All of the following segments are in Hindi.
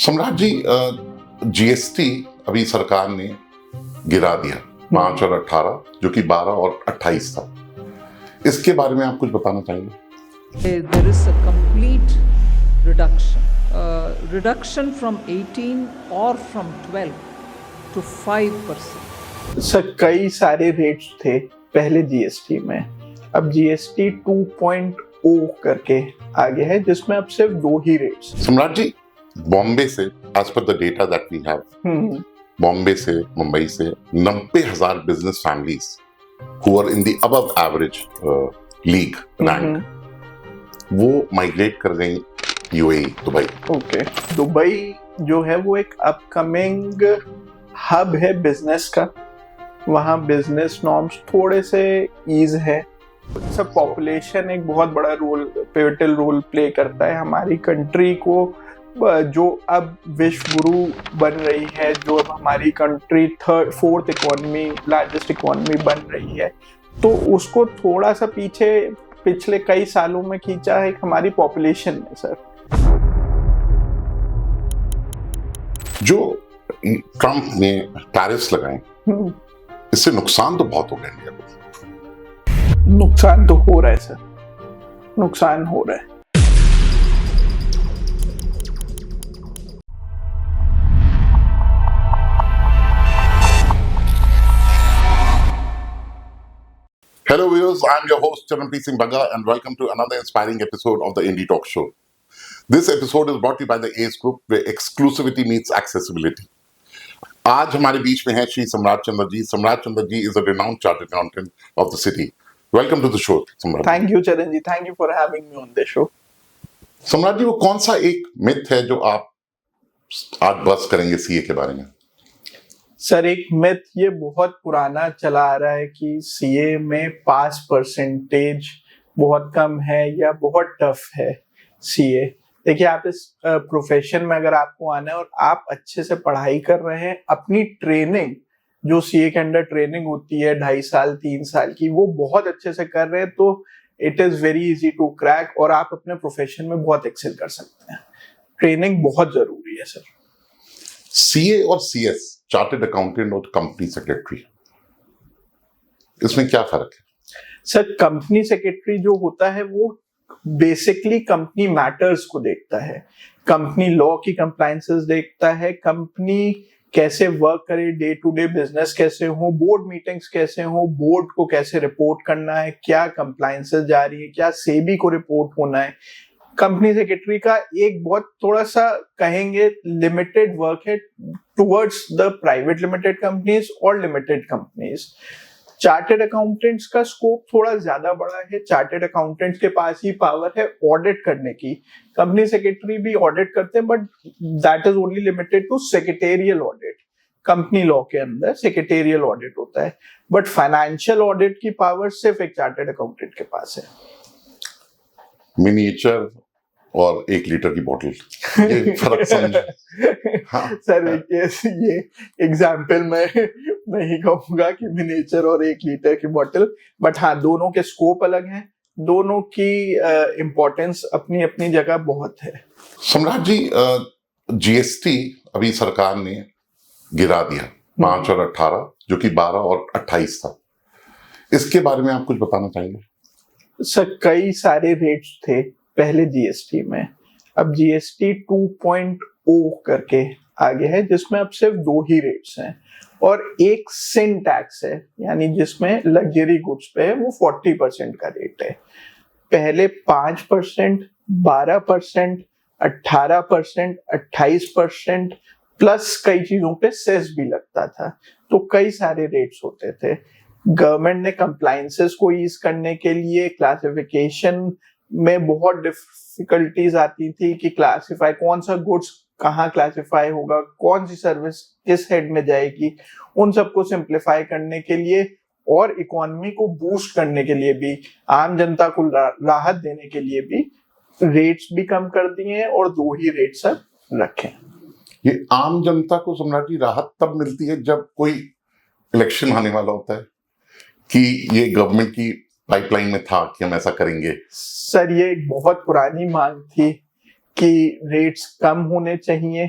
सम्राट जी, जीएसटी अभी सरकार ने गिरा दिया 5 और 18, जो कि 12 और 28 था। इसके बारे में आप कुछ बताना चाहेंगे? There is a complete reduction from 18 or from 12 to 5%. Sir कई सारे रेट्स थे पहले जीएसटी में। अब जीएसटी 2.0 करके आ गया है, जिसमें अब सिर्फ 2 ही रेट्स। सम्राट जी, बॉम्बे से as per the data that we have, Bombay से, मुंबई से 90,000 business families who are in the above average league rank, वो माइग्रेट कर गई यूएई, दुबई। ओके, दुबई जो है वो एक अपकमिंग हब है बिजनेस का। वहाँ बिजनेस नॉर्म्स थोड़े से ईज है। सब पॉपुलेशन एक बहुत बड़ा पिवटल रोल प्ले करता है हमारी कंट्री को, जो अब विश्व गुरु बन रही है, जो अब हमारी country 4th economy, largest economy बन रही है। तो उसको थोड़ा सा पिछले कई सालों में खींचा है हमारी पॉपुलेशन ने। सर, जो ट्रम्प ने टैरिफ्स लगाए, इससे नुकसान तो बहुत हो गया इंडिया को। नुकसान तो हो रहा है सर, नुकसान हो रहा है। Hello viewers, I am your host Charanpreet Singh Bagga and welcome to another inspiring episode of the Indie Talk Show. This episode is brought to you by the ACE Group, where exclusivity meets accessibility. आज हमारे बीच में है श्री सम्राट चंद्र जी। सम्राट Chandra ji is a renowned chartered accountant of the city. Welcome to the show, सम्राट। Thank you चरण जी, thank you for having me on the show. सम्राट जी, वो कौन सा एक मिथ है जो आप आज बस करेंगे सीए के बारे में? सर, एक मिथ ये बहुत पुराना चला आ रहा है कि सीए में पास परसेंटेज बहुत कम है या बहुत टफ है सीए। देखिए, आप इस प्रोफेशन में अगर आपको आना है और आप अच्छे से पढ़ाई कर रहे हैं, अपनी ट्रेनिंग जो सीए के अंदर ट्रेनिंग होती है 2.5 साल 3 साल की, वो बहुत अच्छे से कर रहे हैं, तो it is very easy to crack और आप अपने प्रोफेशन में बहुत एक्सेल कर सकते हैं। ट्रेनिंग बहुत जरूरी है सर। सीए और सीएस, चार्टर्ड अकाउंटेंट और कंपनी सेक्रेटरी, इसमें क्या फर्क है? सर, कंपनी सेक्रेटरी जो होता है वो बेसिकली कंपनी मैटर्स को देखता है, कंपनी लॉ की कंप्लायंसेस देखता है, कंपनी कैसे वर्क करे, डे टू डे बिजनेस कैसे हो, बोर्ड मीटिंग्स कैसे हो, बोर्ड को कैसे रिपोर्ट करना है, क्या कंप्लायंसेस जा रही है, क्या सेबी को रिपोर्ट होना है। कंपनी सेक्रेटरी का एक बहुत थोड़ा सा कहेंगे लिमिटेड वर्क है towards the private limited companies और लिमिटेड कंपनीज। चार्टर्ड अकाउंटेंट्स का स्कोप थोड़ा ज्यादा बड़ा है। चार्टर्ड अकाउंटेंट्स के पास ही पावर है ऑडिट करने की। कंपनी सेक्रेटरी भी ऑडिट करते हैं, but that is only limited to secretarial audit. Company law के अंदर सेक्रेटेरियल ऑडिट होता है, बट फाइनेंशियल ऑडिट की पावर सिर्फ एक चार्टर्ड अकाउंटेंट के पास है। मिनिएचर और 1 लीटर की बोतल, ये फर्क समझ। हाँ। सर, ये एग्जाम्पल मैं नहीं कहूंगा कि मिनिएचर और 1 लीटर की बोतल, बट हाँ, दोनों के स्कोप अलग हैं, दोनों की इम्पोर्टेंस अपनी अपनी जगह बहुत है। सम्राट जी, जीएसटी अभी सरकार ने गिरा दिया 5 और 18, जो कि 12 और 28 था। इसके बारे में आप कुछ बताना चाहेंगे? सर, कई सारे रेट्स थे पहले जीएसटी में। अब जीएसटी 2.0 करके आ गया है, जिसमें अब सिर्फ 2 ही रेट्स हैं और एक सिन टैक्स है, यानी जिसमें लग्जरी गुड्स पे है वो 40% का रेट है। पहले 5%, 12%, 18%, 28% प्लस कई चीजों पे सेस भी लगता था, तो कई सारे रेट्स होते थे। गवर्नमेंट ने कंप्लायंसेस को ईज करने के लिए क्लासिफिकेशन में बहुत डिफिकल्टीज आती थी कि क्लासिफाई कौन सा गुड्स कहाँ क्लासिफाई होगा, कौन सी सर्विस किस हेड में जाएगी, उन सबको सिंप्लीफाई करने के लिए और इकोनॉमी को बूस्ट करने के लिए भी, आम जनता को राहत देने के लिए भी रेट्स भी कम कर दिए हैं और 2 ही रेट्स अब रखे। ये आम जनता को, सम्राट जी, राहत तब मिलती है जब कोई इलेक्शन आने वाला होता है कि ये गवर्नमेंट की पाइपलाइन में था कि हम ऐसा करेंगे? सर, ये एक बहुत पुरानी मांग थी कि रेट्स कम होने चाहिए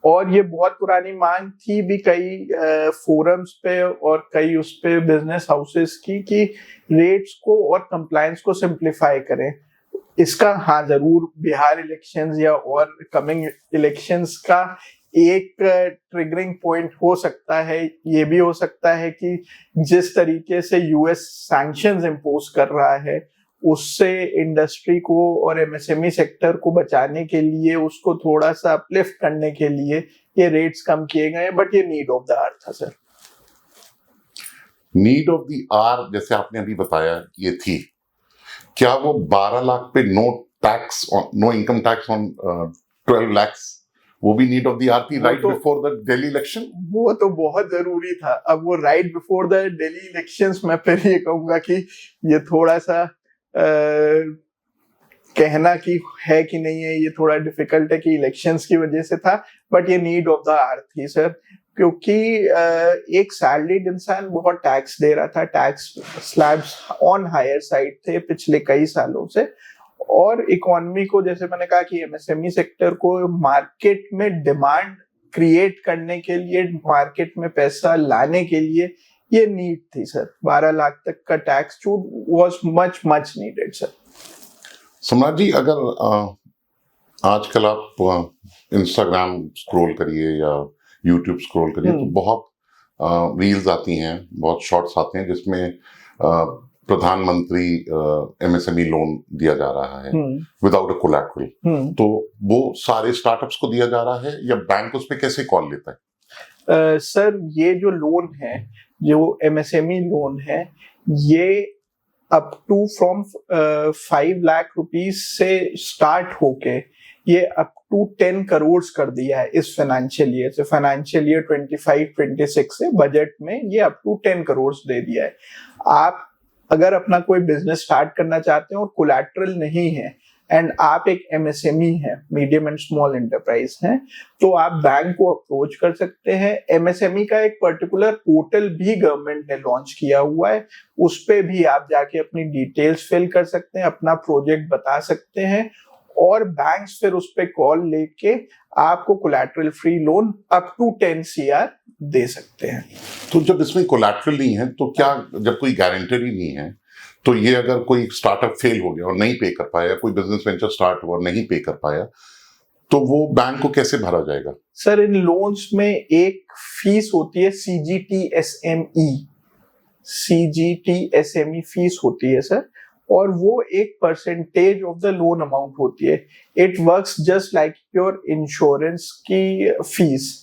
और ये बहुत पुरानी मांग थी भी कई फोरम्स पे और कई उस पे बिजनेस हाउसेस की कि रेट्स को और कंप्लायंस को सिंप्लीफाई करें। इसका हाँ जरूर बिहार इलेक्शंस या और कमिंग इलेक्शंस का एक ट्रिगरिंग पॉइंट हो सकता है। ये भी हो सकता है कि जिस तरीके से यूएस सैंक्शंस इम्पोज कर रहा है उससे इंडस्ट्री को और एमएसएमई सेक्टर को बचाने के लिए, उसको थोड़ा सा अपलिफ्ट करने के लिए ये रेट्स कम किए गए, बट ये नीड ऑफ द आवर था sir. Need of the hour जैसे आपने अभी बताया ये थी, क्या वो 12 लाख पे no income tax on 12 lakh वो भी नीड ऑफ द आवर थी right before the Delhi election? वो तो बहुत जरूरी था। अब वो right before the Delhi elections, मैं फिर ये कहूंगा कि ये थोड़ा सा कहना कि है कि नहीं है, ये थोड़ा डिफिकल्ट है कि इलेक्शंस की वजह से था, बट ये नीड ऑफ द आवर थी सर। क्योंकि एक सैलरीड इंसान बहुत टैक्स दे रहा था, tax slabs on higher side थे पिछले कई सालों से, और इकोनॉमी को, जैसे मैंने कहा कि एमएसएमई सेक्टर को मार्केट में डिमांड क्रिएट करने के लिए, मार्केट में पैसा लाने के लिए ये नीड थी सर। 12 लाख तक का टैक्स छूट वाज मच नीडेड सर। सम्राट जी, अगर आजकल आप इंस्टाग्राम स्क्रॉल करिए या यूट्यूब स्क्रॉल करिए तो बहुत रील्स आती हैं, बहुत शॉर्ट्स आते हैं जिसमें प्रधानमंत्री एमएसएमई लोन दिया जा रहा है विदाउट अ कोलैटरल। तो वो सारे स्टार्टअप्स को दिया जा रहा है या बैंक उस पे कैसे कॉल लेता है? सर ये जो लोन है, जो एमएसएमई लोन है, ये up to from 5 lakh rupees से स्टार्ट होके ये अप टू 10 करोड़ कर दिया है इस फाइनेंशियल ईयर से। फाइनेंशियल ईयर 25-26 से बजट में ये अप टू 10 करोड़ दे दिया है। आप अगर अपना कोई बिजनेस स्टार्ट करना चाहते हैं और कोलैटरल नहीं है एंड आप एक एमएसएमई है, मीडियम एंड स्मॉल एंटरप्राइज हैं, तो आप बैंक को अप्रोच कर सकते हैं। एमएसएमई का एक पर्टिकुलर पोर्टल भी गवर्नमेंट ने लॉन्च किया हुआ है, उस पे भी आप जाके अपनी डिटेल्स फिल कर सकते हैं, अपना प्रोजेक्ट बता सकते हैं, और बैंक्स फिर उस पे कॉल लेके आपको collateral free loan up to 10 CR दे सकते हैं। तो जब इसमें कोलैटरल नहीं है तो क्या, जब कोई गारंटर ही नहीं है, तो ये अगर कोई स्टार्टअप फेल हो गया और नहीं पे कर पाया, कोई बिजनेस वेंचर स्टार्ट हुआ और नहीं पे कर पाया, तो वो बैंक को कैसे भरा जाएगा? सर इन लोन्स में एक फीस होती है CGTSME फीस होती है सर, और वो एक percentage of the loan amount होती है। It works just like your insurance की फीस।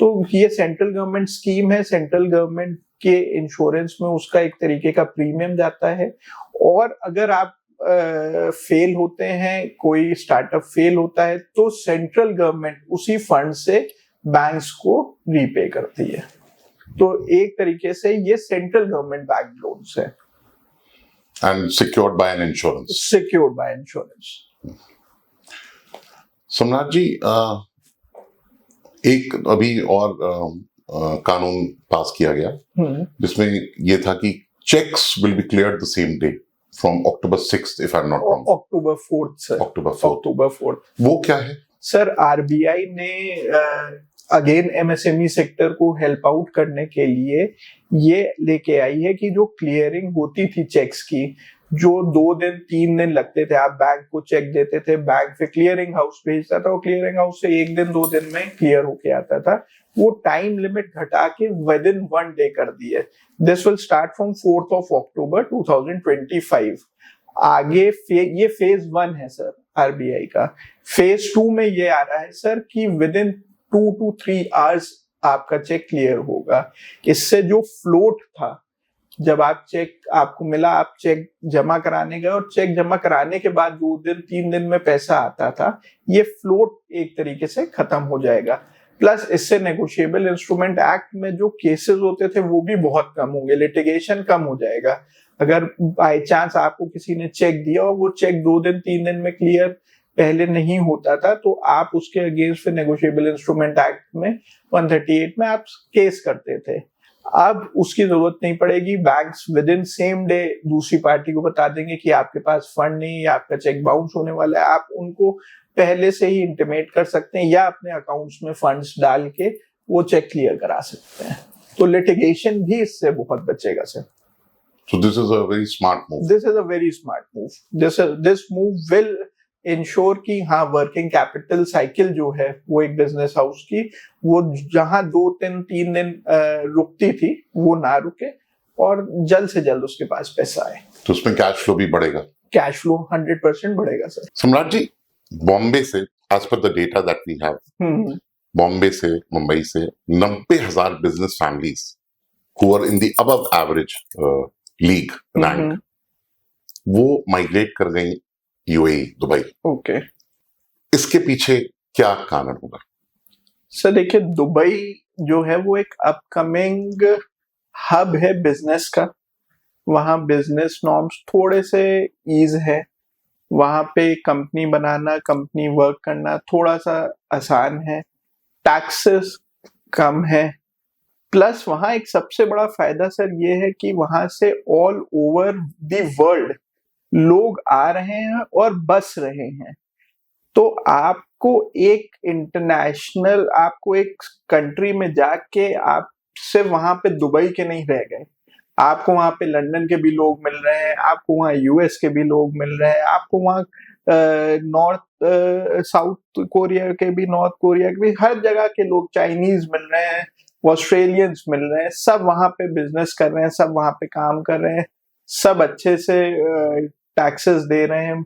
तो ये सेंट्रल गवर्नमेंट स्कीम है, सेंट्रल गवर्नमेंट के इंश्योरेंस में उसका एक तरीके का प्रीमियम जाता है, और अगर आप फेल होते हैं, कोई स्टार्टअप फेल होता है, तो सेंट्रल गवर्नमेंट उसी फंड से बैंक्स को रीपे करती है। तो एक तरीके से ये सेंट्रल गवर्नमेंट बैंक लोन्स है and secured by an insurance. Secured by insurance. सम्राट जी, एक अभी और कानून पास किया गया जिसमें ये था कि checks will be cleared the same day from October 6th if I'm not wrong. October 4th sir. October 4th। वो क्या है सर? आरबीआई ने अगेन एमएसएमई सेक्टर को हेल्प आउट करने के लिए ये लेके आई है कि जो क्लियरिंग होती थी चेक्स की, जो 2 दिन 3 दिन लगते थे, आप बैंक को चेक देते थे, बैंक फिर क्लियरिंग हाउस भेजता था, वो क्लियरिंग हाउस से 1 दिन 2 दिन में क्लियर होके आता था, वो टाइम लिमिट घटा के विद इन 1 डे कर दी है। This will start from 4th of October 2025। आगे ये फेज 1 है सर आरबीआई का। फेज 2 में ये आ रहा है सर कि विद इन 2 to 3 आवर्स आपका चेक क्लियर होगा। इससे जो फ्लोट था, जब आप चेक आपको मिला, आप चेक जमा कराने गए और चेक जमा कराने के बाद 2 दिन 3 दिन में पैसा आता था, ये फ्लोट एक तरीके से खत्म हो जाएगा। प्लस इससे नेगोशिएबल इंस्ट्रूमेंट एक्ट में जो केसेस होते थे वो भी बहुत कम होंगे, लिटिगेशन कम हो जाएगा। अगर बाय चांस आपको किसी ने चेक दिया और वो चेक 2 दिन 3 दिन में क्लियर पहले नहीं होता था, तो आप उसके अगेंस्ट फिर नेगोशिएबल इंस्ट्रूमेंट एक्ट में 138 में आप केस करते थे। अब उसकी जरूरत नहीं पड़ेगी, banks with in same day दूसरी पार्टी को बता देंगे कि आपके पास फंड नहीं है, आपका चेक बाउंस होने वाला है, आप उनको पहले से ही इंटीमेट कर सकते हैं या अपने अकाउंट्स में फंड्स डाल के वो चेक क्लियर करा सकते हैं। तो लिटिगेशन भी इससे बहुत बचेगा sir. So this is a very smart move. This is a very smart move. This move will ensure कि हाँ वर्किंग कैपिटल साइकिल जो है वो एक बिजनेस हाउस की वो जहाँ 2 3 दिन रुकती थी वो ना रुके और जल्द से जल्द उसके पास पैसा आए। तो उसमें कैश फ्लो भी बढ़ेगा। कैश फ्लो 100% बढ़ेगा सर। सम्राट जी, बॉम्बे से as per the data that we have, Bombay से मुंबई से 90,000 business families who are in the above average league rank वो माइग्रेट कर गई यूएई, दुबई। ओके, इसके पीछे क्या कारण होगा? सर देखिए, दुबई जो है वो एक अपकमिंग हब है बिजनेस का। वहाँ बिजनेस नॉर्म्स थोड़े से ईज है, वहाँ पे कंपनी बनाना, कंपनी वर्क करना थोड़ा सा आसान है, टैक्सेस कम है, प्लस वहाँ एक सबसे बड़ा फायदा सर ये है कि वहाँ से ऑल ओवर द वर्ल्ड लोग आ रहे हैं और बस रहे हैं। तो आपको एक इंटरनेशनल, आपको एक कंट्री में जाके आप सिर्फ वहां पे दुबई के नहीं रह गए, आपको वहां पे लंदन के भी लोग मिल रहे हैं, आपको वहां यूएस के भी लोग मिल रहे हैं, आपको वहां नॉर्थ साउथ कोरिया के भी, नॉर्थ कोरिया के भी, हर जगह के लोग, चाइनीज मिल रहे हैं, ऑस्ट्रेलियंस मिल रहे हैं, सब वहां पे बिजनेस कर रहे हैं, सब वहां पे काम कर रहे हैं, सब अच्छे से टैक्सेस दे रहे हैं।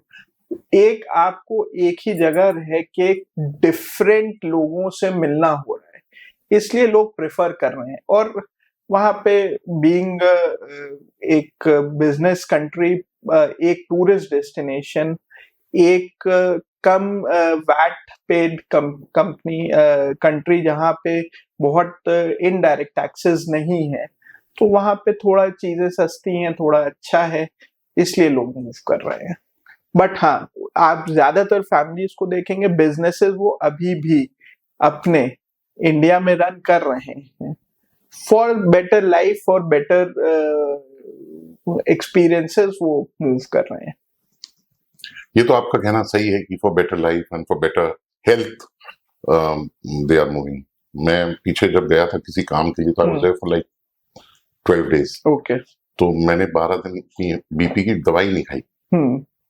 एक आपको एक ही जगह रह के डिफरेंट लोगों से मिलना हो रहा है, इसलिए लोग प्रेफर कर रहे हैं। और वहां पे बीइंग एक बिजनेस कंट्री, एक टूरिस्ट डेस्टिनेशन, एक कम वैट पेड कंपनी कंट्री जहाँ पे बहुत इनडायरेक्ट टैक्सेस नहीं है, तो वहां पे थोड़ा चीजें सस्ती हैं, थोड़ा अच्छा है, इसलिए लोग मूव कर रहे हैं। बट हाँ, आप ज्यादातर फैमिलीज को देखेंगे, बिजनेसेस वो अभी भी अपने इंडिया में रन कर रहे हैं for better life, for better experiences वो मूव कर रहे हैं। ये तो आपका कहना सही है कि for better life and for better health they are moving. मैं पीछे जब गया था किसी काम के लिए तो I was there for like 12 days। Okay, तो मैंने 12 दिन की बीपी की दवाई नहीं खाई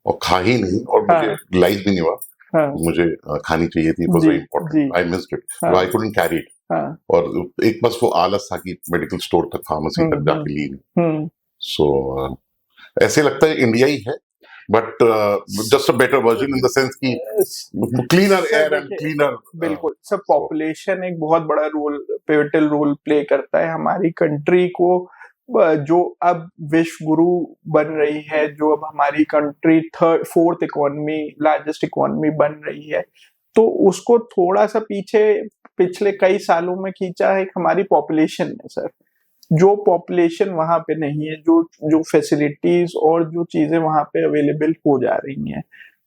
और खा ही नहीं, और मुझे रियलाइज भी नहीं हुआ मुझे खानी चाहिए थी। It was very important, I missed it, I couldn't carry it. और एक बस वो आलस था कि मेडिकल स्टोर तक, फार्मेसी तक जाके ली नहीं। सो ऐसे लगता है इंडिया ही है, but just a better version in the sense की क्लीनर एयर एंड क्लीनर। बिल्कुल सब, पॉपुलेशन एक बहुत बड़ा रोल, पिवटल रोल प्ले करता है हमारी कंट्री को, जो अब विश्व गुरु बन रही है, जो अब हमारी country fourth economy, largest economy बन रही है, तो उसको थोड़ा सा पीछे पिछले कई सालों में खींचा है हमारी पॉपुलेशन ने सर। जो पॉपुलेशन वहां पे नहीं है, जो फैसिलिटीज और जो चीजें वहां पे अवेलेबल हो जा रही हैं,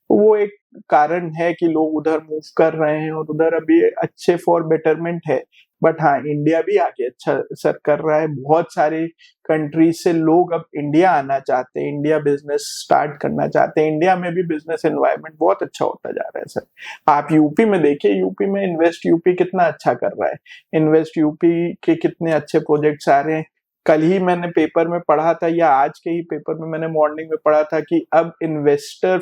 वो एक कारण है कि लोग उधर मूव कर रहे हैं और उधर अभी अच्छे फॉर बेटरमेंट है। बट हाँ, इंडिया भी आगे अच्छा सर कर रहा है, बहुत सारे कंट्री से लोग अब इंडिया आना चाहते हैं, इंडिया बिजनेस स्टार्ट करना चाहते हैं, इंडिया में भी बिजनेस एनवायरनमेंट बहुत अच्छा होता जा रहा है सर। आप यूपी में देखिए, यूपी में इन्वेस्ट यूपी कितना अच्छा कर रहा है, इन्वेस्ट यूपी के कितने अच्छे प्रोजेक्ट्स आ रहे हैं। कल ही मैंने पेपर में पढ़ा था, या आज के ही पेपर में मैंने मॉर्निंग में पढ़ा था कि अब इन्वेस्टर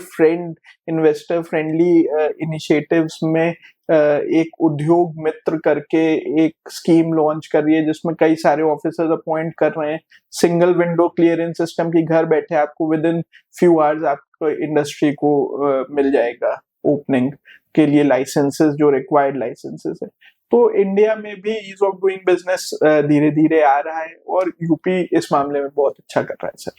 फ्रेंडली इनिशिएटिव्स में एक उद्योग मित्र करके एक स्कीम लॉन्च कर रही है, जिसमें कई सारे ऑफिसर्स अपॉइंट कर रहे हैं। सिंगल विंडो क्लियरेंस सिस्टम की, घर बैठे आपको विद इन फ्यू आवर्स आपको इंडस्ट्री को मिल जाएगा ओपनिंग के लिए लाइसेंसेस, जो रिक्वायर्ड लाइसेंसेस है। तो इंडिया में भी ईज ऑफ डूइंग बिजनेस धीरे धीरे आ रहा है और यूपी इस मामले में बहुत अच्छा कर रहा है sir.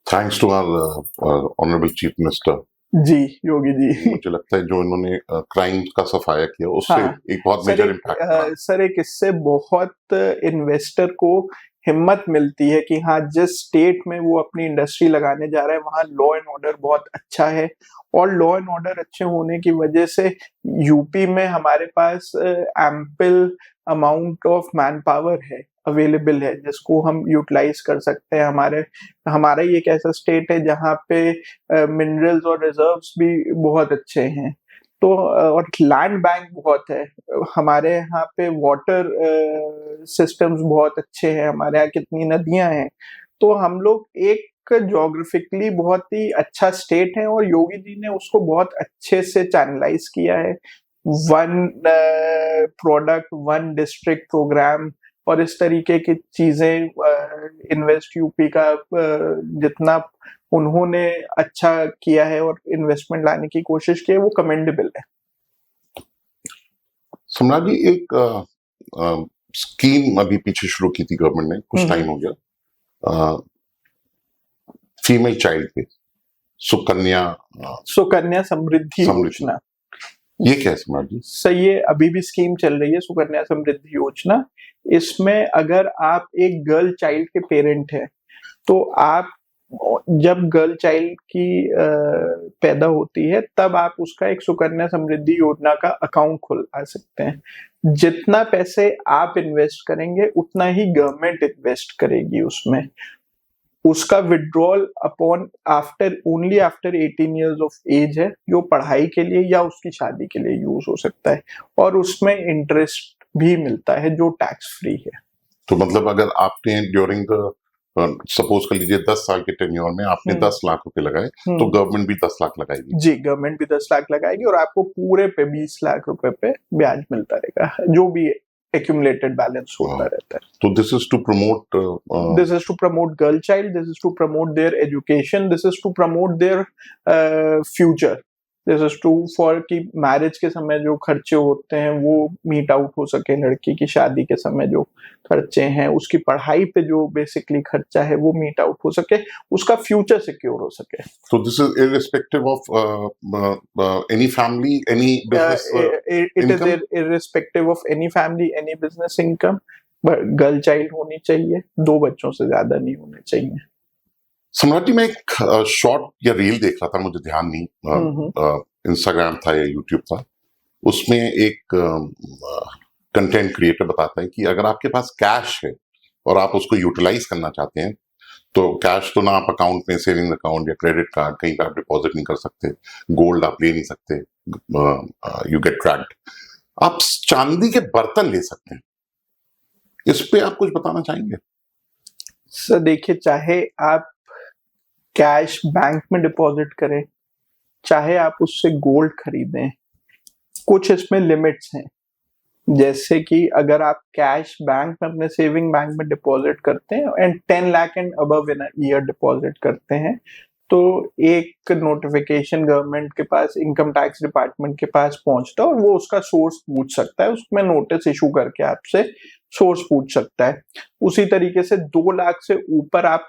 Thanks to our honourable chief minister ji, Yogi ji. मुझे लगता है जो इन्होंने क्राइम का सफाया किया उससे एक बहुत मेजर इम्पैक्ट सर, एक इससे बहुत इन्वेस्टर को हिम्मत मिलती है कि हाँ, जिस स्टेट में वो अपनी इंडस्ट्री लगाने जा रहा है वहाँ लॉ एंड ऑर्डर बहुत अच्छा है, और लॉ एंड ऑर्डर अच्छे होने की वजह से यूपी में हमारे पास ample amount of man power है, अवेलेबल है, जिसको हम यूटिलाइज कर सकते हैं। हमारा ये एक ऐसा स्टेट है जहाँ पे मिनरल्स और रिजर्व्स भी बहुत अच्छे हैं। तो और लैंड बैंक बहुत है हमारे यहाँ पे, वाटर सिस्टम्स बहुत अच्छे हैं हमारे यहाँ, कितनी नदियां हैं। तो हम लोग एक ज्योग्राफिकली बहुत ही अच्छा स्टेट है, और योगी जी ने उसको बहुत अच्छे से चैनलाइज किया है। One product one district programme और इस तरीके की चीजें, इन्वेस्ट यूपी का जितना उन्होंने अच्छा किया है और इन्वेस्टमेंट लाने की कोशिश की है, वो कमेंडेबल है। सम्राट जी, एक स्कीम अभी पीछे शुरू की थी गवर्नमेंट ने, कुछ टाइम हो गया, फीमेल चाइल्ड पे सुकन्या सुकन्या समृद्धि योजना। ये क्या है सम्राट जी? सही है, अभी भी स्कीम चल रही है सुकन्या समृद्धि योजना। इसमें अगर आप एक गर्ल चाइल्ड के पेरेंट हैं, तो आप जब गर्ल चाइल्ड की पैदा होती है, तब आप उसका एक सुकन्या समृद्धि योजना का अकाउंट खुलवा सकते हैं। जितना पैसे आप इन्वेस्ट करेंगे, उतना ही गवर्नमेंट इन्वेस्ट करेगी उसमें। उसका withdrawal upon after only after 18 years of age है, जो पढ़ाई के लिए या उसकी शादी के लिए यूज हो सकता है, और उसमें इंटरेस्ट भी मिलता है जो टैक्स फ्री है। तो मतलब अगर आपने ड्यूरिंग द सपोज कर लीजिए 10 साल के टेन्योर में आपने 10 लाख रुपए लगाए, तो गवर्नमेंट भी 10 लाख लगाएगी? जी, गवर्नमेंट भी 10 लाख लगाएगी, और आपको पूरे पे 20 लाख रुपए पे ब्याज मिलता रहेगा, जो भी accumulated balance होता रहता है। तो this is to promote this is to promote girl child, this is to promote their education, this is to promote their future, this is to for कि मैरिज के समय जो खर्चे होते हैं वो मीट आउट हो सके, लड़की की शादी के समय जो खर्चे हैं, उसकी पढ़ाई पे जो बेसिकली खर्चा है वो मीट आउट हो सके, उसका फ्यूचर सिक्योर हो सके। So this is irrespective of any family, any business it is irrespective of any family, any business income, but girl child होनी चाहिए, 2 बच्चों से ज्यादा नहीं होने चाहिए। सम्राट जी, मैं एक शॉर्ट या रील देख रहा था, मुझे ध्यान नहीं, इंस्टाग्राम था या यूट्यूब था, उसमें एक कंटेंट क्रिएटर बताता है कि अगर आपके पास कैश है और आप उसको यूटिलाइज करना चाहते हैं, तो कैश तो ना आप अकाउंट में, सेविंग अकाउंट या क्रेडिट कार्ड कहीं पे आप डिपॉजिट नहीं कर सकते, गोल्ड आप ले नहीं सकते, यू गेट ट्रैक्ड। आप चांदी के बर्तन ले सकते हैं, इस पे आप कुछ बताना चाहेंगे? सर देखिए, चाहे आप कैश बैंक में डिपॉजिट करें, चाहे आप उससे गोल्ड खरीदें, कुछ इसमें लिमिट्स हैं। जैसे कि अगर आप कैश बैंक में अपने सेविंग बैंक में डिपॉजिट करते हैं and 10 lakh and above in year deposit करते हैं, तो एक नोटिफिकेशन गवर्नमेंट के पास, इनकम टैक्स डिपार्टमेंट के पास पहुंचता है, और वो उसका सोर्स पूछ सकता है, उसमें नोटिस इशू करके आपसे सोर्स पूछ सकता है। उसी तरीके से 2 लाख से ऊपर आप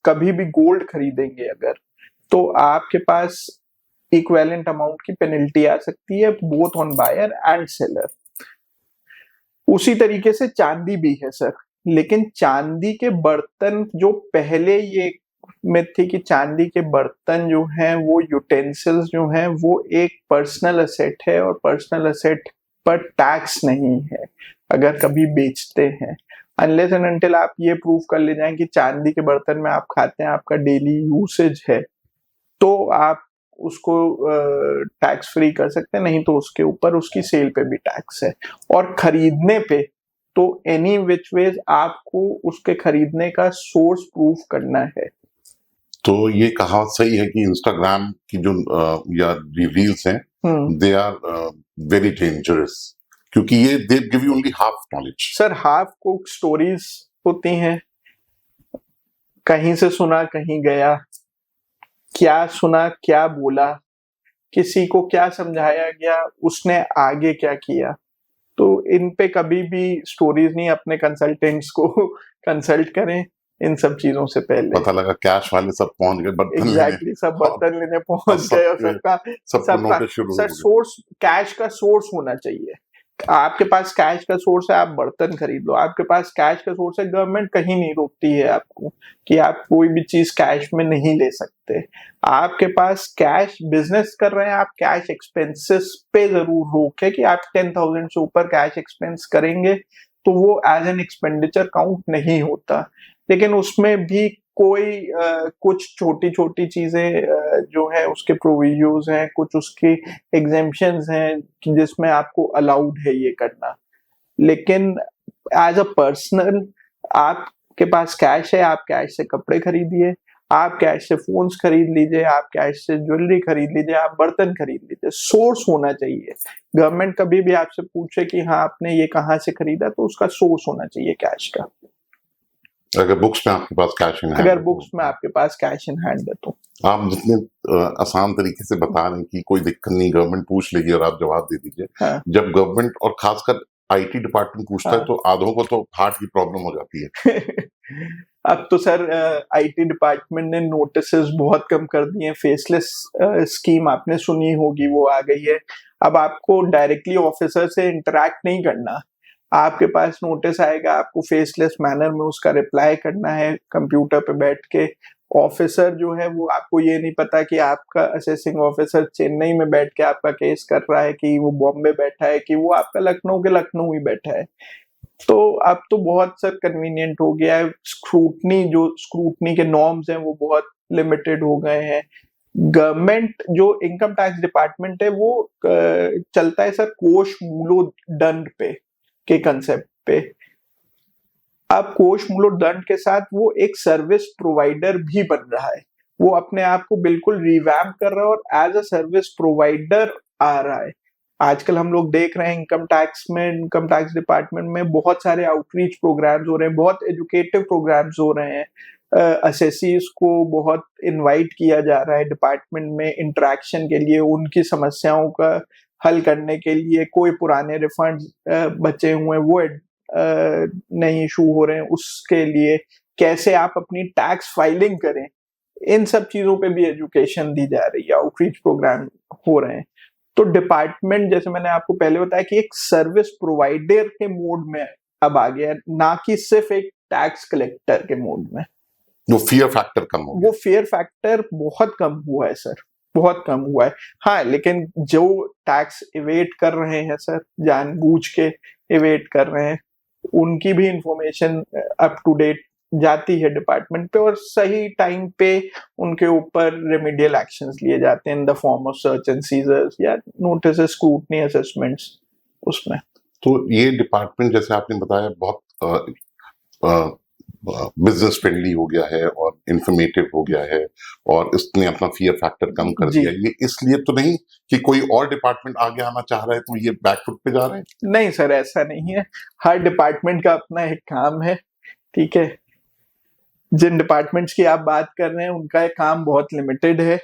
कभी भी गोल्ड खरीदेंगे अगर, तो आपके पास इक्विवेलेंट अमाउंट की पेनल्टी आ सकती है, both on buyer and seller. उसी तरीके से चांदी भी है सर, लेकिन चांदी के बर्तन जो पहले ये में थी कि चांदी के बर्तन जो हैं, वो यूटेंसिल्स जो हैं, वो एक पर्सनल असेट है, और पर्सनल असेट पर टैक्स नहीं है अगर कभी बेचते हैं, अनलेस एंड अनटिल आप ये प्रूव कर ले जाएं कि चांदी के बर्तन में आप खाते हैं, आपका डेली यूसेज है, तो आप उसको टैक्स फ्री कर सकते हैं, नहीं तो उसके ऊपर उसकी सेल पे भी टैक्स है। और खरीदने पे तो एनी विच वेज आपको उसके खरीदने का सोर्स प्रूफ करना है। तो ये कहावत सही है कि इंस्टाग्राम की जो या रील्स हैं, दे आर वेरी डेंजरस, क्योंकि ये they give you only half knowledge. Sir half को स्टोरीज होती हैं, कहीं से सुना कहीं गया, क्या सुना क्या बोला, किसी को क्या समझाया गया, उसने आगे क्या किया, तो इन पे कभी भी स्टोरीज नहीं, अपने कंसल्टेंट्स को कंसल्ट करें इन सब चीजों से पहले। पता लगा कैश वाले सब पहुंच गए बर्तन लेने, सब बर्तन लेने पहुंच गए, और सबका सर सोर्स, कैश का सोर्स होना चाहिए। आपके पास कैश का सोर्स है, आप बर्तन खरीद लो, आपके पास कैश का सोर्स है, गवर्नमेंट कहीं नहीं रोकती है आपको कि आप कोई भी चीज कैश में नहीं ले सकते। आपके पास कैश बिजनेस कर रहे हैं, आप कैश एक्सपेंसेस पे जरूर रोक है कि आप 10,000 से ऊपर कैश एक्सपेंस करेंगे तो वो एज एन एक्सपेंडिचर काउंट नहीं होता, लेकिन उसमें भी कोई कुछ छोटी छोटी चीजें जो है उसके प्रोविजंस हैं, कुछ उसके एग्जेम्पशंस हैं कि जिसमें आपको अलाउड है ये करना। लेकिन एज अ पर्सनल आपके पास कैश है, आप कैश से कपड़े खरीदिए, आप कैश से फोन्स खरीद लीजिए, आप कैश से ज्वेलरी खरीद लीजिए, आप बर्तन खरीद लीजिए। सोर्स होना चाहिए। गवर्नमेंट कभी भी आपसे पूछे कि हाँ आपने ये कहाँ से खरीदा, तो उसका सोर्स होना चाहिए कैश का। अगर बुक्स में आपके पास कैश इन हैंड, अगर बुक्स में आपके पास कैश इन हैंड है तो आप जितने आसान तरीके से बता रहे हैं कि कोई दिक्कत नहीं, गवर्नमेंट पूछ लेगी और आप जवाब दे दीजिए। हाँ। जब गवर्नमेंट और खासकर आईटी डिपार्टमेंट पूछता है तो आधों को तो हार्ट की प्रॉब्लम हो जाती है। अब तो सर आईटी डिपार्टमेंट ने नोटिसेस बहुत कम कर दिए हैं। फेसलेस स्कीम आपने सुनी होगी, वो आ गई है। अब आपको डायरेक्टली ऑफिसर से इंटरेक्ट नहीं करना, आपके पास नोटिस आएगा, आपको फेसलेस मैनर में उसका रिप्लाई करना है कंप्यूटर पे बैठ के। ऑफिसर जो है वो, आपको ये नहीं पता कि आपका असेसिंग ऑफिसर चेन्नई में बैठ के आपका केस कर रहा है, कि वो बॉम्बे बैठा है, कि वो आपका लखनऊ के लखनऊ ही बैठा है। तो अब तो बहुत सर कन्वीनियंट हो गया है। स्क्रूटनी के नॉर्म्स हैं वो बहुत लिमिटेड हो गए हैं। गवर्नमेंट जो इनकम टैक्स डिपार्टमेंट है वो चलता है सर कोष मूलोदंड पे के कंसेप्ट पे। अब कोष मूलोदंड के साथ वो एक सर्विस प्रोवाइडर भी बन रहा है। वो अपने आप को बिल्कुल रिवैम्प कर रहा है और एज अ सर्विस प्रोवाइडर आ रहा है। आजकल हम लोग देख रहे हैं इनकम टैक्स डिपार्टमेंट में बहुत सारे आउटरीच प्रोग्राम्स हो रहे हैं, बहुत एजुकेटिव प्रोग्राम्स हो रहे हैं। असेसीज को बहुत इनवाइट किया जा रहा है डिपार्टमेंट में इंटरेक्शन के लिए, उनकी समस्याओं का हल करने के लिए। कोई पुराने रिफंड बचे हुए हैं वो नहीं इशू हो रहे हैं, उसके लिए कैसे आप अपनी टैक्स फाइलिंग करें, इन सब चीजों पे भी एजुकेशन दी जा रही है, आउटरीच प्रोग्राम हो रहे हैं। तो डिपार्टमेंट, जैसे मैंने आपको पहले बताया, कि एक सर्विस प्रोवाइडर के मोड में अब आ गया, ना कि सिर्फ एक टैक्स कलेक्टर के मोड में। वो फियर फैक्टर कम हो गया। वो फियर फैक्टर बहुत कम हुआ है सर, बहुत कम हुआ है। हाँ, लेकिन जो टैक्स इवेट कर रहे हैं सर, जानबूझ के इवेट कर रहे हैं, उनकी भी इंफॉर्मेशन अप टू डेट जाती है डिपार्टमेंट पे और सही टाइम पे उनके ऊपर रेमेडियल एक्शंस लिए जाते हैं in the form of search and seizures या नोटिस, स्क्रूटनी, असेसमेंट्स उसमें। तो ये डिपार्टमेंट जैसे आपने बताया बहुत बिजनेस फ्रेंडली हो गया है और इंफॉर्मेटिव हो गया है और इसने अपना फियर फैक्टर कम कर दिया। ये इसलिए तो नहीं कि कोई और डिपार्टमेंट आगे आना चाह रहा है तो ये बैकफुट पे जा रहे हैं? नहीं सर, ऐसा नहीं है। हर डिपार्टमेंट का अपना एक काम है, ठीक है। जिन डिपार्टमेंट्स की आप बात कर रहे हैं उनका एक काम बहुत लिमिटेड है।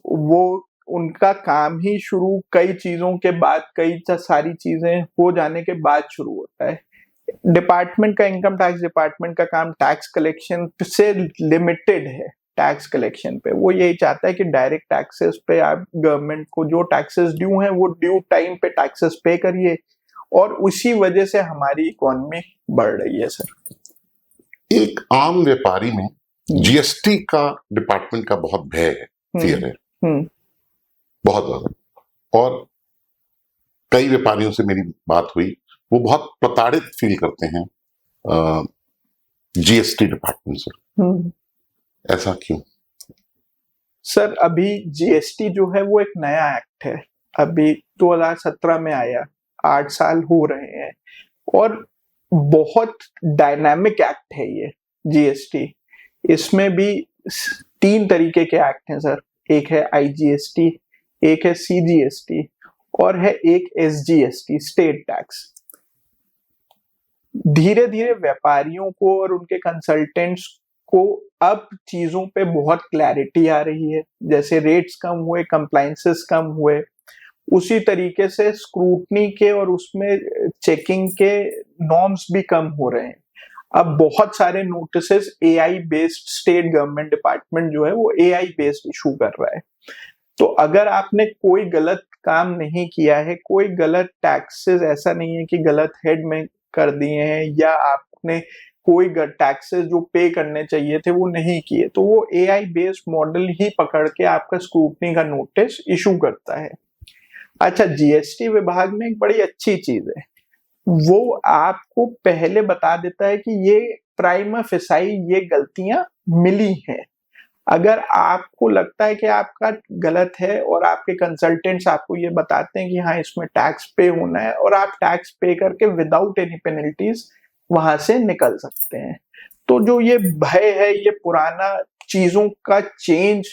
वो उनका काम ही शुरू कई चीजों के बाद, कई सारी चीजें हो जाने के बाद शुरू होता है। डिपार्टमेंट का, इनकम टैक्स डिपार्टमेंट का काम टैक्स कलेक्शन से लिमिटेड है। टैक्स कलेक्शन पे वो यही चाहता है कि डायरेक्ट टैक्सेस पे आप गवर्नमेंट को जो टैक्सेस ड्यू हैं वो ड्यू टाइम पे टैक्सेस पे करिए, और उसी वजह से हमारी इकोनॉमी बढ़ रही है सर। एक आम व्यापारी में जीएसटी का डिपार्टमेंट का बहुत भय है, फियर है, बहुत ज्यादा। और कई व्यापारियों से मेरी बात हुई, वो बहुत प्रताड़ित फील करते हैं जीएसटी डिपार्टमेंट से। ऐसा क्यों? सर अभी जीएसटी जो है वो एक नया एक्ट है, अभी 2017 में आया, 8 साल हो रहे हैं, और बहुत डायनामिक एक्ट है ये जीएसटी। इसमें भी 3 तरीके के एक्ट हैं सर। एक है आईजीएसटी, एक है सीजीएसटी, और है एक एसजीएसटी, स्टेट टैक्स। धीरे धीरे व्यापारियों को और उनके कंसल्टेंट्स को अब चीजों पे बहुत क्लैरिटी आ रही है। जैसे रेट्स कम हुए, कंप्लायंसेस कम हुए, उसी तरीके से स्क्रूटनी के और उसमें चेकिंग के नॉर्म्स भी कम हो रहे हैं। अब बहुत सारे notices AI based, state government department जो है वो एआई बेस्ड इशू कर रहा है। तो अगर आपने कोई गलत काम नहीं किया है, कोई गलत टैक्सेस, ऐसा नहीं है कि गलत हेड में कर दिए हैं, या आपने कोई टैक्सेस जो पे करने चाहिए थे वो नहीं किए, तो वो एआई बेस्ड मॉडल ही पकड़ के आपका स्क्रूटनी का नोटिस इशू करता है। अच्छा, जीएसटी विभाग में एक बड़ी अच्छी चीज है, वो आपको पहले बता देता है कि ये प्राइमा फेसाई ये गलतियां मिली हैं। अगर आपको लगता है कि आपका गलत है और आपके कंसल्टेंट्स आपको ये बताते हैं कि हाँ इसमें टैक्स पे होना है, और आप टैक्स पे करके विदाउट एनी पेनल्टीज वहां से निकल सकते हैं। तो जो ये भय है, ये पुराना चीजों का चेंज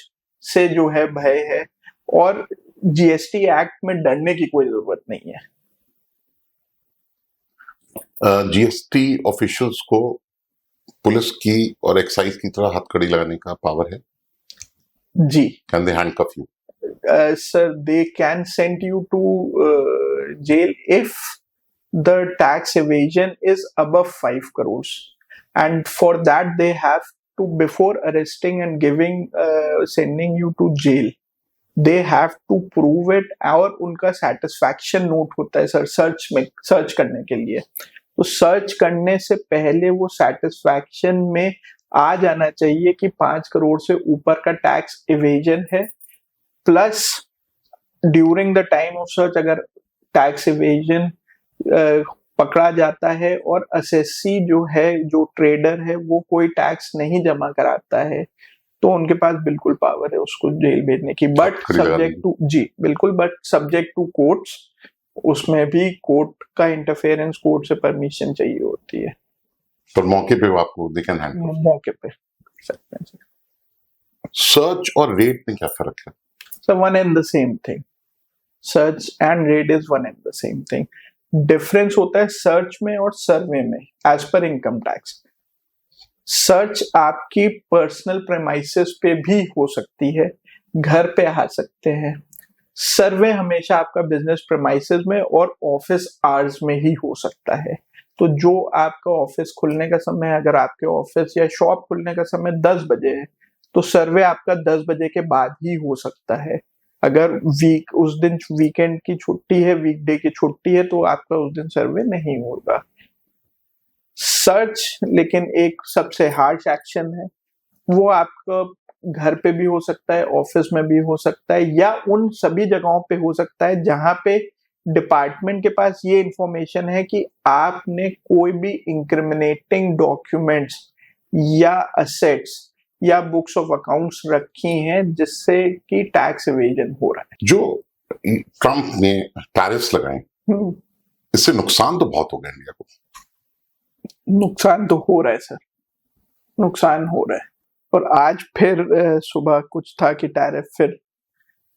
से जो है भय है, और जीएसटी एक्ट में डरने की कोई जरूरत नहीं है। जीएसटी ऑफिशियल्स को पुलिस की और एक्साइज की तरह हथकड़ी लगाने का पावर है? जी can they handcuff you? Sir, they can send you to jail if the tax evasion is above 5 crores, and for that they have to, before arresting and giving sending you to jail, they have to prove it, और उनका satisfaction note होता है सर सर्च में, सर्च करने के लिए। तो सर्च करने से पहले वो सेटिस्फैक्शन में आ जाना चाहिए कि 5 करोड़ से ऊपर का टैक्स इवेजन है, plus during the time of search अगर टैक्स इवेजन पकड़ा जाता है और असेसी जो है, जो ट्रेडर है, वो कोई टैक्स नहीं जमा कराता है, तो उनके पास बिल्कुल पावर है उसको जेल भेजने की, बट सब्जेक्ट टू, जी बिल्कुल, बट सब्जेक्ट टू कोर्ट्स। उसमें भी कोर्ट का इंटरफेरेंस, कोर्ट से परमिशन चाहिए होती है। पर मौके पे वो आपको दे कैन हैंडकफ? मौके पे सकते हैं। सर्च और रेड में क्या फर्क है? So one and the same thing. Search and raid is one and the same thing. Difference होता है सर्च में और सर्वे में as per income tax. Search आपकी पर्सनल प्रेमाइसेस पे भी हो सकती है, घर पे आ सकते हैं। सर्वे हमेशा आपका बिजनेस प्रेमाइसेस में और ऑफिस आवर्स में ही हो सकता है। तो जो आपका ऑफिस खुलने का समय, अगर आपके ऑफिस या शॉप खुलने का समय 10 बजे है, तो सर्वे आपका 10 बजे के बाद ही हो सकता है। अगर उस दिन वीकेंड की छुट्टी है, वीकडे की छुट्टी है, तो आपका उस दिन सर्वे नहीं होगा। सर्च लेकिन एक सबसे हार्श एक्शन है, वो आपका घर पे भी हो सकता है, ऑफिस में भी हो सकता है, या उन सभी जगहों पे हो सकता है जहां पे डिपार्टमेंट के पास ये इंफॉर्मेशन है कि आपने कोई भी इंक्रिमिनेटिंग डॉक्यूमेंट्स या असेट्स या बुक्स ऑफ अकाउंट्स रखी हैं जिससे कि टैक्स इवेजन हो रहा है। जो ट्रम्प ने टैरिफ्स लगाए, इससे नुकसान तो बहुत हो गया इंडिया को। नुकसान तो हो रहा है सर, नुकसान हो रहा है। और आज फिर सुबह कुछ था कि टैरिफ फिर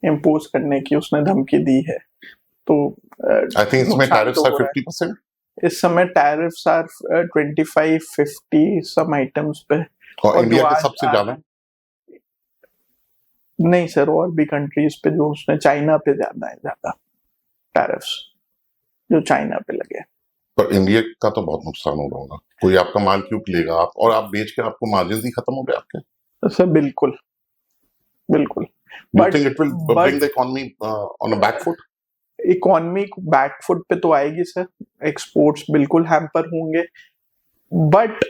इम्पोज करने की उसने धमकी दी है। तो आई थिंक इसमें टैरिफ्स आर 50%। इस समय टैरिफ्स आर 25-50 सम आइटम्स पे, और इंडिया के सबसे ज्यादा नहीं सर, और भी कंट्रीज पे जो उसने, चाइना पे ज्यादा है, ज्यादा टैरिफ्स जो चाइना पे लगे। पर इंडिया का तो बहुत नुकसान हो रहा होगा। कोई आपका माल क्यों लेगा आप, और आप बेच के आपको मार्जिन ही खत्म हो गए आपके। सर बिल्कुल बिल्कुल। Do you think it will bring the economy on a back foot? Economy back foot पे तो आएगी सर, एक्सपोर्ट्स बिल्कुल हैम्पर होंगे, बट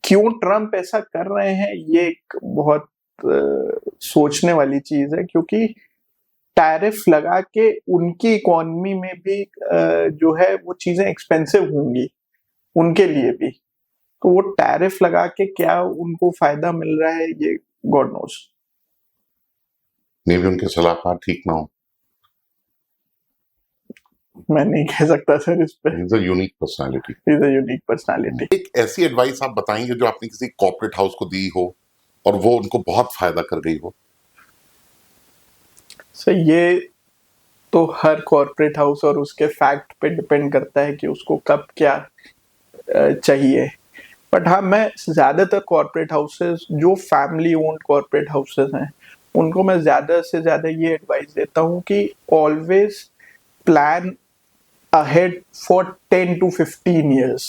क्यों ट्रम्प ऐसा कर रहे हैं ये एक बहुत सोचने वाली चीज है, क्योंकि टैरिफ लगा के उनकी इकोनॉमी में भी जो है वो चीजें एक्सपेंसिव होंगी उनके लिए भी, तो वो टैरिफ लगा के क्या उनको फायदा मिल रहा है ये गॉड नोस। मे भी उनके सलाहकार ठीक ना हो, मैं नहीं कह सकता सर इस पे। He's a unique personality. He's a unique personality. एक ऐसी एडवाइस आप बताएंगे जो आपने किसी कॉर्पोरेट हाउस को दी हो और वो उनको बहुत फायदा कर गई हो? सर ये तो हर कॉर्पोरेट हाउस और उसके फैक्ट पे डिपेंड करता है कि उसको कब क्या चाहिए, बट हाँ, मैं ज्यादातर कॉर्पोरेट हाउसेस जो फैमिली ओन्ड कॉर्पोरेट हाउसेस हैं उनको मैं ज्यादा से ज्यादा ये एडवाइस देता हूँ कि always plan ahead for 10 to 15 years।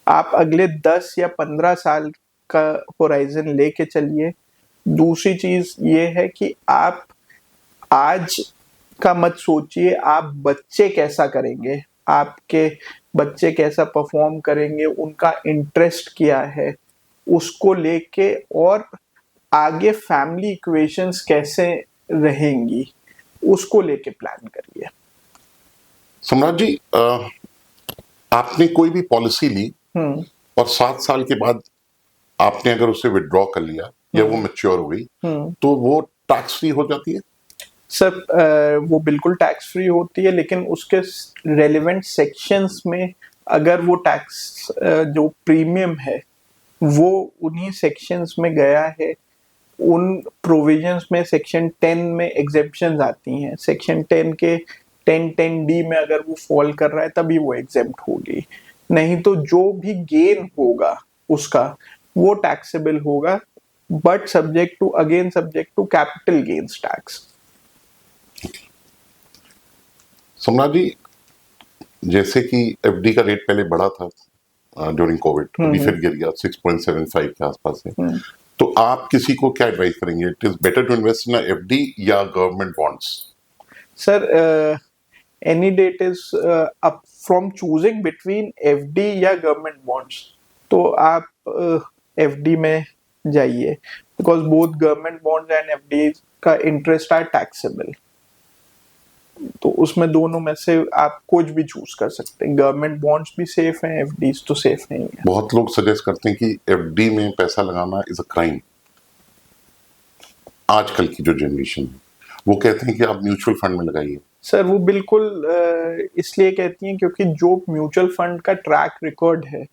आप अगले 10 या 15 साल का होराइजन लेके चलिए। दूसरी चीज ये है कि आप आज का मत सोचिए आप बच्चे कैसा करेंगे, आपके बच्चे कैसा परफॉर्म करेंगे, उनका इंटरेस्ट क्या है, उसको लेके, और आगे फैमिली इक्वेशंस कैसे रहेंगी उसको लेके प्लान करिए। सम्राट जी, आपने कोई भी पॉलिसी ली और 7 साल के बाद आपने अगर उसे विड्रॉ कर लिया या वो मैच्योर हो गई तो वो टैक्स फ्री हो जाती है? सर वो बिल्कुल टैक्स फ्री होती है, लेकिन उसके रेलेवेंट सेक्शंस में अगर वो टैक्स जो प्रीमियम है वो उन्हीं सेक्शंस में गया है, उन प्रोविजंस में सेक्शन 10 में एग्जेम्पशंस आती हैं, सेक्शन 10 के 10(10)(d) में अगर वो फॉल कर रहा है तभी वो एग्जेम्प्ट होगी, नहीं तो जो भी गेन होगा उसका वो टैक्सेबल होगा, but subject to capital gains tax. Samrat ji, जैसे कि एफडी का रेट पहले बढ़ा था ड्यूरिंग कोविड, अभी फिर गिर गया 6.75 के आसपास है, तो आप किसी को क्या एडवाइस करेंगे? It is better to invest in FD या government bonds? Sir any date is up from choosing between FD या गवर्नमेंट बॉन्ड्स, तो आप एफडी में जाइए, because both government bonds and FD का इंटरेस्ट आर टैक्सेबल, तो उसमें दोनों में से आप कुछ भी चूज कर सकते हैं। गवर्नमेंट बॉन्ड्स भी सेफ हैं, एफडीज तो सेफ नहीं है। बहुत लोग सजेस्ट करते हैं कि एफडी में पैसा लगाना इज अ क्राइम। आजकल की जो जनरेशन है वो कहते हैं कि आप म्यूचुअल फंड में लगाइए। सर वो बिल्कुल इसलिए कहती हैं क्योंकि जो म्यूचुअल फंड का ट्रैक रिकॉर्ड है,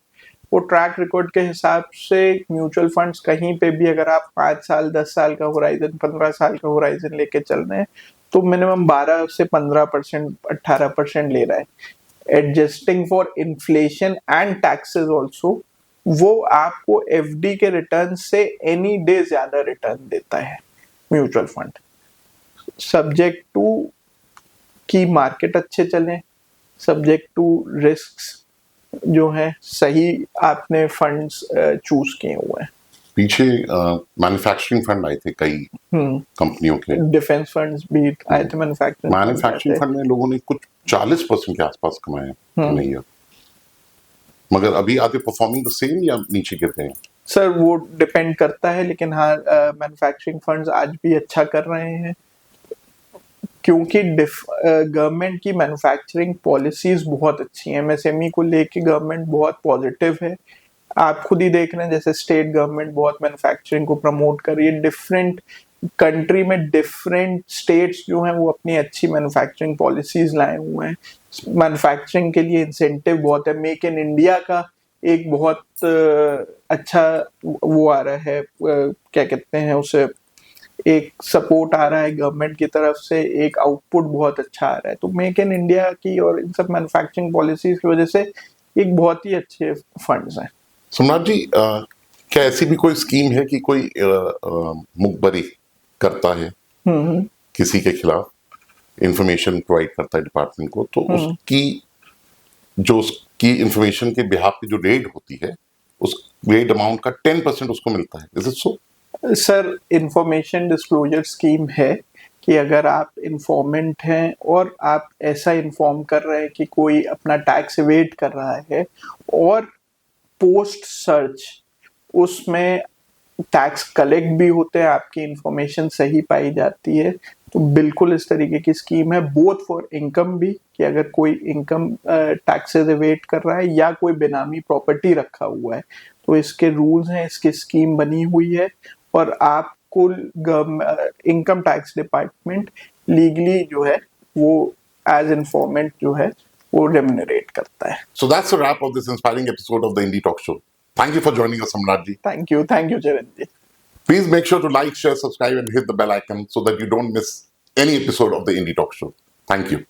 वो ट्रैक रिकॉर्ड के हिसाब से म्यूचुअल फंड्स कहीं पे भी अगर आप 5 साल 10 साल का होराइजन 15 साल का होराइजन लेके चल रहे हैं तो मिनिमम 12 से 15% 18% ले रहा है, adjusting for inflation and taxes also, वो आपको एफडी के रिटर्न से एनी डे ज्यादा रिटर्न देता है म्यूचुअल फंड, सब्जेक्ट टू कि मार्केट अच्छे चले, सब्जेक्ट टू रिस्क्स जो है सही आपने फंड्स चूज किए हुए हैं। पीछे मैन्युफैक्चरिंग फंड आए थे कई कंपनियों के, डिफेंस फंड्स भी आए थे, मैन्युफैक्चरिंग फंड में लोगों ने कुछ 40% के आसपास कमाए नहीं है, मगर अभी आते परफॉर्मिंग द सेम या नीचे गिर गए? सर वो डिपेंड करता है, लेकिन हाँ मैन्युफैक्चरिंग फंड्स आज भी अच्छा कर रहे हैं क्योंकि गवर्नमेंट की मैन्युफैक्चरिंग पॉलिसीज बहुत अच्छी हैं, एमएसएमई को लेके गवर्नमेंट बहुत पॉजिटिव है। आप खुद ही देख रहे हैं जैसे स्टेट गवर्नमेंट बहुत मैन्युफैक्चरिंग को प्रमोट कर रही है, डिफरेंट कंट्री में डिफरेंट स्टेट्स जो हैं वो अपनी अच्छी मैन्युफैक्चरिंग पॉलिसीज लाए हुए हैं, मैन्युफैक्चरिंग के लिए इंसेंटिव बहुत है, मेक इन इंडिया का एक बहुत अच्छा वो आ रहा है, क्या कहते हैं उसे, एक सपोर्ट आ रहा है गवर्नमेंट की तरफ से, एक आउटपुट बहुत अच्छा आ रहा है, तो मेक इन इंडिया की और इन सब मैन्युफैक्चरिंग पॉलिसीज की वजह से एक बहुत ही अच्छे फंड्स हैं। सम्राट जी, क्या ऐसी भी कोई स्कीम है कि कोई मुखबरी करता है किसी के खिलाफ, इंफॉर्मेशन प्रोवाइड करता है डिपार्टमेंट को, तो उसकी इंफॉर्मेशन के बिहाफ पे जो रेड होती है उस रेड अमाउंट का 10% उसको मिलता है? Is it so? Sir information disclosure scheme है कि अगर आप इंफॉर्मेंट हैं और आप ऐसा इन्फॉर्म कर रहे हैं कि कोई अपना टैक्स एवेड कर रहा है और पोस्ट सर्च उसमें टैक्स कलेक्ट भी होते हैं, आपकी इंफॉर्मेशन सही पाई जाती है, तो बिल्कुल इस तरीके की स्कीम है, बोथ फॉर इनकम भी, कि अगर कोई इनकम टैक्सेस एवेड कर रहा है या कोई बेनामी प्रॉपर्टी रखा हुआ है तो इसके रूल्स हैं, इसकी स्कीम बनी हुई है और आपको इनकम टैक्स डिपार्टमेंट लीगली जो है वो एज इन्फॉर्मेंट जो है वो रेम्यूनरेट करता है। So that's a wrap of this inspiring episode of the Indie Talk Show. Thank you for joining us, Samrat ji. Thank you, Chiranjeev. Please make sure to like, share, subscribe and hit the bell icon so that you don't miss any episode of the Indie Talk Show. Thank you.